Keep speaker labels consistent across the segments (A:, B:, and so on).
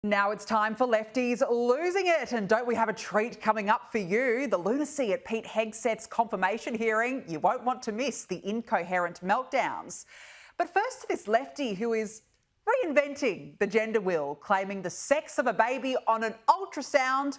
A: Now it's time for Lefties losing it. And don't we have a treat coming up for you? The lunacy at Pete Hegseth's confirmation hearing. You won't want to miss the incoherent meltdowns. But first to this lefty who is reinventing the gender wheel, claiming the sex of a baby on an ultrasound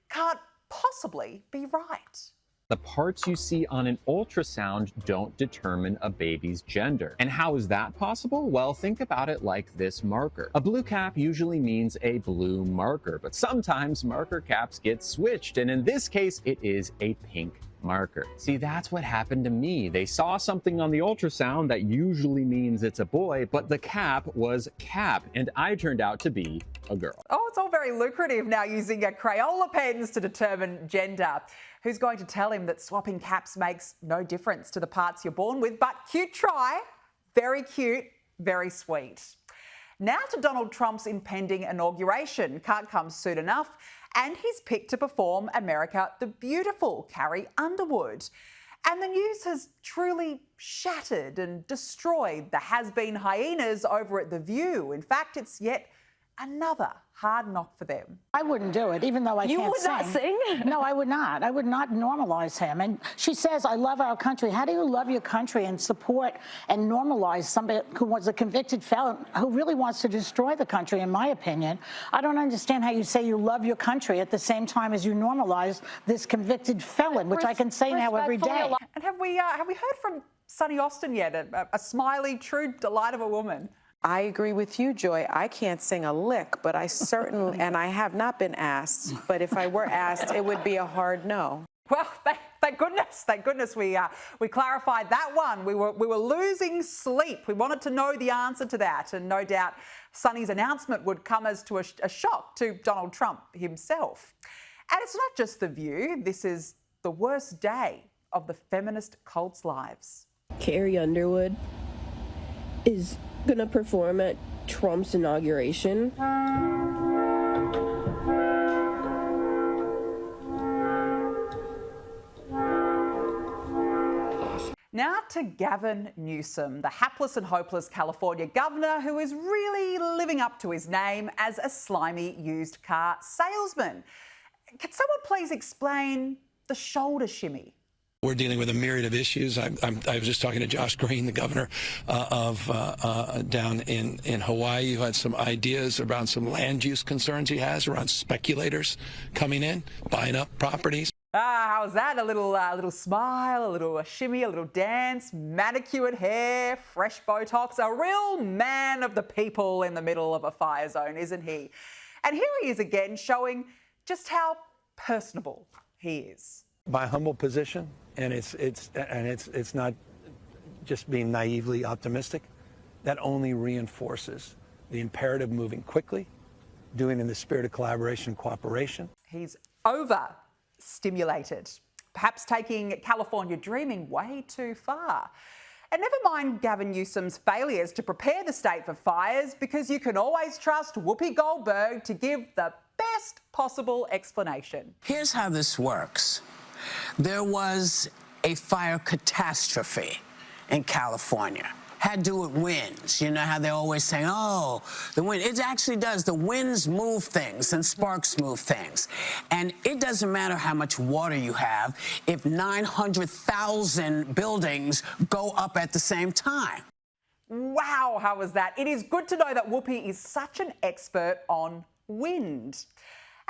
A: can't possibly be right.
B: The parts you see on an ultrasound don't determine a baby's gender. And how is that possible? Well, think about it like this marker. A blue cap usually means a blue marker, but sometimes marker caps get switched, and in this case, it is a pink marker. See, that's what happened to me. They saw something on the ultrasound that usually means it's a boy, but the cap was cap, and I turned out to be a girl.
A: Oh, it's all very lucrative now using Crayola pens to determine gender. Who's going to tell him that swapping caps makes no difference to the parts you're born with? But cute try, very cute, very sweet. Now to Donald Trump's impending inauguration. Can't come soon enough. And he's picked to perform America the Beautiful, Carrie Underwood. And the news has truly shattered and destroyed the has-been hyenas over at The View. In fact, it's yet another hard knock for them.
C: I wouldn't do it, even though I can't sing.
D: You would not sing?
C: No, I would not. I would not normalize him. And she says, I love our country. How do you love your country and support and normalize somebody who was a convicted felon who really wants to destroy the country, in my opinion? I don't understand how you say you love your country at the same time as you normalize this convicted felon, which I can say now every day.
A: And have we heard from Sunny Austin yet? A smiley, true delight of a woman.
E: I agree with you, Joy. I can't sing a lick, but I certainly, and I have not been asked, but if I were asked, it would be a hard no.
A: Well, thank goodness we clarified that one. We were losing sleep. We wanted to know the answer to that, and no doubt Sunny's announcement would come as to a shock to Donald Trump himself. And it's not just The View. This is the worst day of the feminist cult's lives.
D: Carrie Underwood is gonna perform at Trump's inauguration.
A: Now to Gavin Newsom, the hapless and hopeless California governor who is really living up to his name as a slimy used car salesman. Can someone please explain the shoulder shimmy?
F: We're dealing with a myriad of issues. I was just talking to Josh Green, the governor down in Hawaii, who had some ideas around some land use concerns he has around speculators coming in, buying up properties.
A: How's that? A little smile, a little shimmy, a little dance, manicured hair, fresh Botox. A real man of the people in the middle of a fire zone, isn't he? And here he is again, showing just how personable he is.
F: My humble position, and it's not just being naively optimistic, that only reinforces the imperative moving quickly, doing in the spirit of collaboration and cooperation.
A: He's overstimulated, perhaps taking California dreaming way too far. And never mind Gavin Newsom's failures to prepare the state for fires, because you can always trust Whoopi Goldberg to give the best possible explanation.
G: Here's how this works. There was a fire catastrophe in California. Had to do with winds. You know how they're always saying, oh, the wind. It actually does. The winds move things and sparks move things. And it doesn't matter how much water you have if 900,000 buildings go up at the same time.
A: Wow, how was that? It is good to know that Whoopi is such an expert on wind.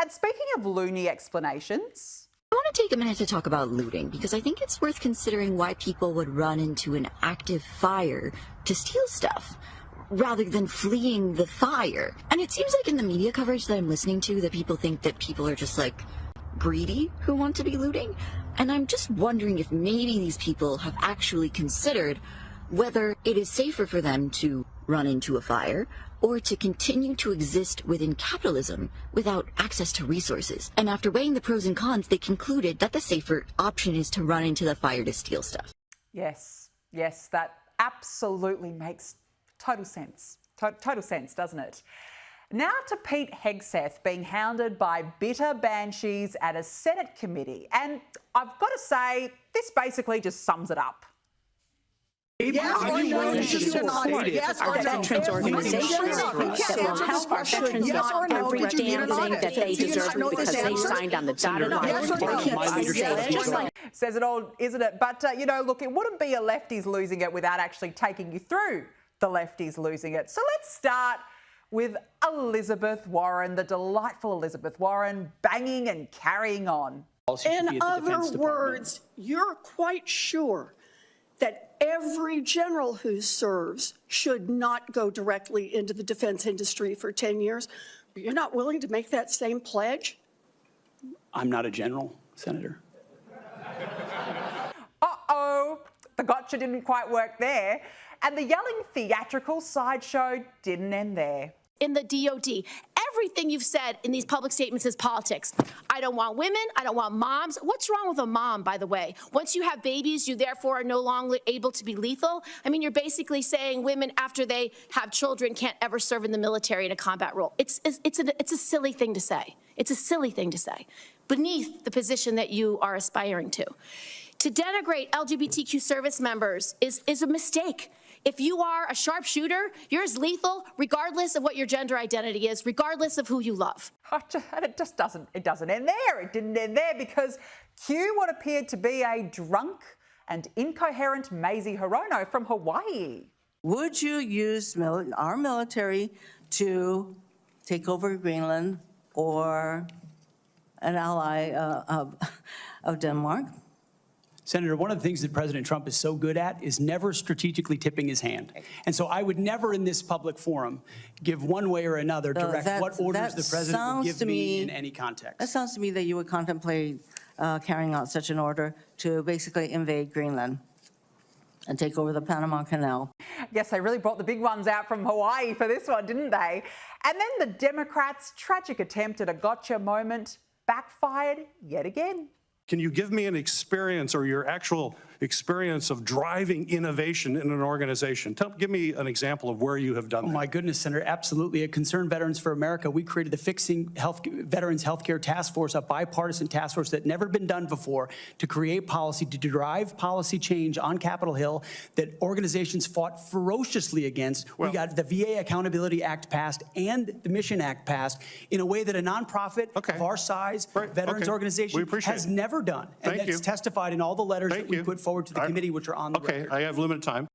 A: And speaking of loony explanations,
H: I want to take a minute to talk about looting, because I think it's worth considering why people would run into an active fire to steal stuff rather than fleeing the fire. And it seems like in the media coverage that I'm listening to that people think that people are just like greedy who want to be looting. And I'm just wondering if maybe these people have actually considered whether it is safer for them to run into a fire or to continue to exist within capitalism without access to resources. And after weighing the pros and cons, they concluded that the safer option is to run into the fire to steal stuff.
A: Yes, that absolutely makes total sense. Total sense, doesn't it? Now to Pete Hegseth being hounded by bitter banshees at a Senate committee. And I've got to say, this basically just sums it up.
I: Yes or no, you should not. Yes
J: Our
I: or no.
J: veterans organizations that will help our veterans every damn thing that they deserve because they signed on the dotted line.
A: Says it all, isn't it? But, you know, look, it wouldn't be a Lefties losing it without actually taking you through the Lefties losing it. So let's start with Elizabeth Warren, the delightful Elizabeth Warren, banging and carrying on.
I: In other words, you're quite sure that every general who serves should not go directly into the defense industry for 10 years. But you're not willing to make that same pledge?
K: I'm not a general, Senator.
A: Uh-oh, the gotcha didn't quite work there. And the yelling theatrical sideshow didn't end there.
L: In the DOD, everything you've said in these public statements is politics. I don't want women. I don't want moms. What's wrong with a mom, by the way? Once you have babies, you therefore are no longer able to be lethal. I mean, you're basically saying women, after they have children, can't ever serve in the military in a combat role. It's a silly thing to say. It's a silly thing to say, beneath the position that you are aspiring to. To denigrate LGBTQ service members is a mistake. If you are a sharpshooter, you're as lethal regardless of what your gender identity is, regardless of who you love.
A: And it just doesn't end there. It didn't end there because cue what appeared to be a drunk and incoherent Mazie Hirono from Hawaii.
M: Would you use our military to take over Greenland or an ally of Denmark?
K: Senator, one of the things that President Trump is so good at is never strategically tipping his hand. And so I would never in this public forum give one way or another direct what orders the president would give me in any context.
M: That sounds to me that you would contemplate carrying out such an order to basically invade Greenland and take over the Panama Canal.
A: Yes, they really brought the big ones out from Hawaii for this one, didn't they? And then the Democrats' tragic attempt at a gotcha moment backfired yet again.
N: Can you give me an experience or your actual experience of driving innovation in an organization? Give me an example of where you have done that.
K: Oh my goodness, Senator, absolutely. At Concerned Veterans for America, we created the Fixing Veterans Healthcare Task Force, a bipartisan task force that never been done before, to create policy, to drive policy change on Capitol Hill that organizations fought ferociously against. We got the VA Accountability Act passed and the Mission Act passed in a way that a nonprofit of our size, veterans organization, has never done. And that's testified in all the letters that we put forward to the committee, which are on the record.
N: I have limited time.